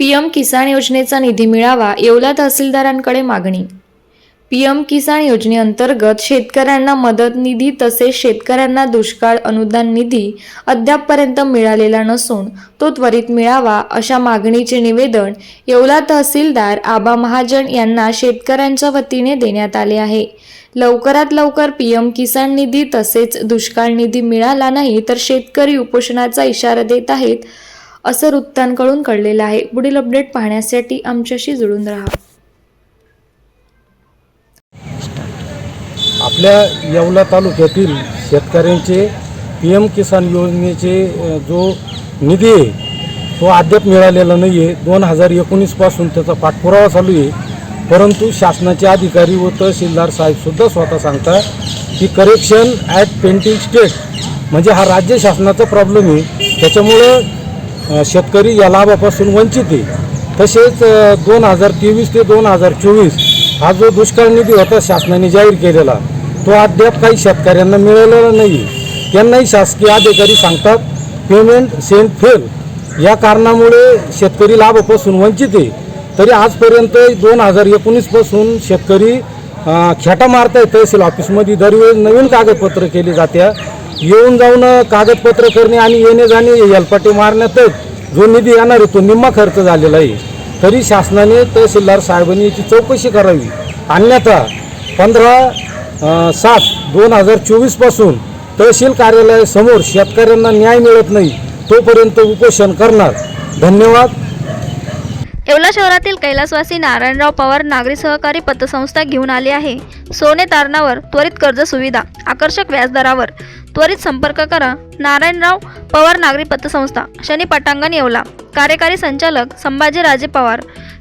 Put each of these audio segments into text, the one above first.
PM किसान योजनेचा निधी मिळावा, येवला तहसीलदारांकडे मागणी। पीएम किसान योजनेअंतर्गत शेतकऱ्यांना मदत निधी तसेच शेतकऱ्यांना दुष्काळ अनुदान निधी अद्यापपर्यंत मिळालेला नसून तो त्वरित मिळावा अशा मागणीचे निवेदन येवला तहसीलदार आबा महाजन यांना शेतकऱ्यांच्या वतीने देण्यात आले आहे। लवकरात लवकर पीएम किसान निधी तसेच दुष्काळ निधी मिळाला नाही तर शेतकरी उपोषणाचा इशारा देत आहेत असं वृत्तांकडून कळलेलं आहे। पुढील अपडेट पाहण्यासाठी आमच्याशी जोडून राहा। आपल्या येवला तालुक्यातील शेतकऱ्यांचे पीएम किसान योजनेचे जो निधी आहे तो अद्याप मिळालेला नाही आहे। 2019 पासून त्याचा पाठपुरावा चालू आहे, परंतु शासनाचे अधिकारी व तहसीलदार साहेबसुद्धा स्वतः सांगतात की करेक्शन ॲट पेंडिंग स्टेट, म्हणजे हा राज्य शासनाचा प्रॉब्लेम आहे, त्याच्यामुळं शेतकरी या लाभापासून वंचित आहे। तसेच 2023 ते 2024 हा जो दुष्काळ निधी होता शासनाने जाहीर केलेला तो अद्याप काही शेतकऱ्यांना मिळालेला नाही। त्यांनाही शासकीय अधिकारी सांगतात पेमेंट सेंड फेल, या कारणामुळे शेतकरी लाभापासून वंचित आहे। तरी आजपर्यंत 2019 पासून शेतकरी खेटा मारत आहे। तहसील ऑफिसमध्ये दरवेळेस नवीन कागदपत्र केली जात्या, येऊन जाऊन कागदपत्र करणे आणि येणे जाणे हेलपाटे मारण्यातच जो निधी येणार आहे तो निम्मा खर्च झालेला आहे। तरी शासनाने तहसीलदार साहेबांनी याची चौकशी करावी, अन्यथा 15/7/2024 पासून तहसील कार्यालयासमोर शेतकऱ्यांना न्याय मिळत नाही तोपर्यंत उपोषण करणार। धन्यवाद। येवला शहरातील कैलासवासी नारायणराव पवार नागरी सहकारी पतसंस्था घेऊन आली आहे सोने तारणावर त्वरित कर्ज सुविधा, आकर्षक व्याजदरावर। त्वरित संपर्क करा नारायणराव पवार नागरी पतसंस्था, शनी पटांगण येवला। कार्यकारी संचालक Sambhaji Raje Pawar,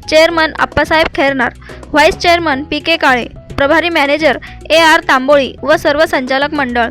chairman Appasaheb Khairnar, vice chairman PK Kale, प्रभारी मॅनेजर AR तांबोळी व सर्व संचालक मंडळ।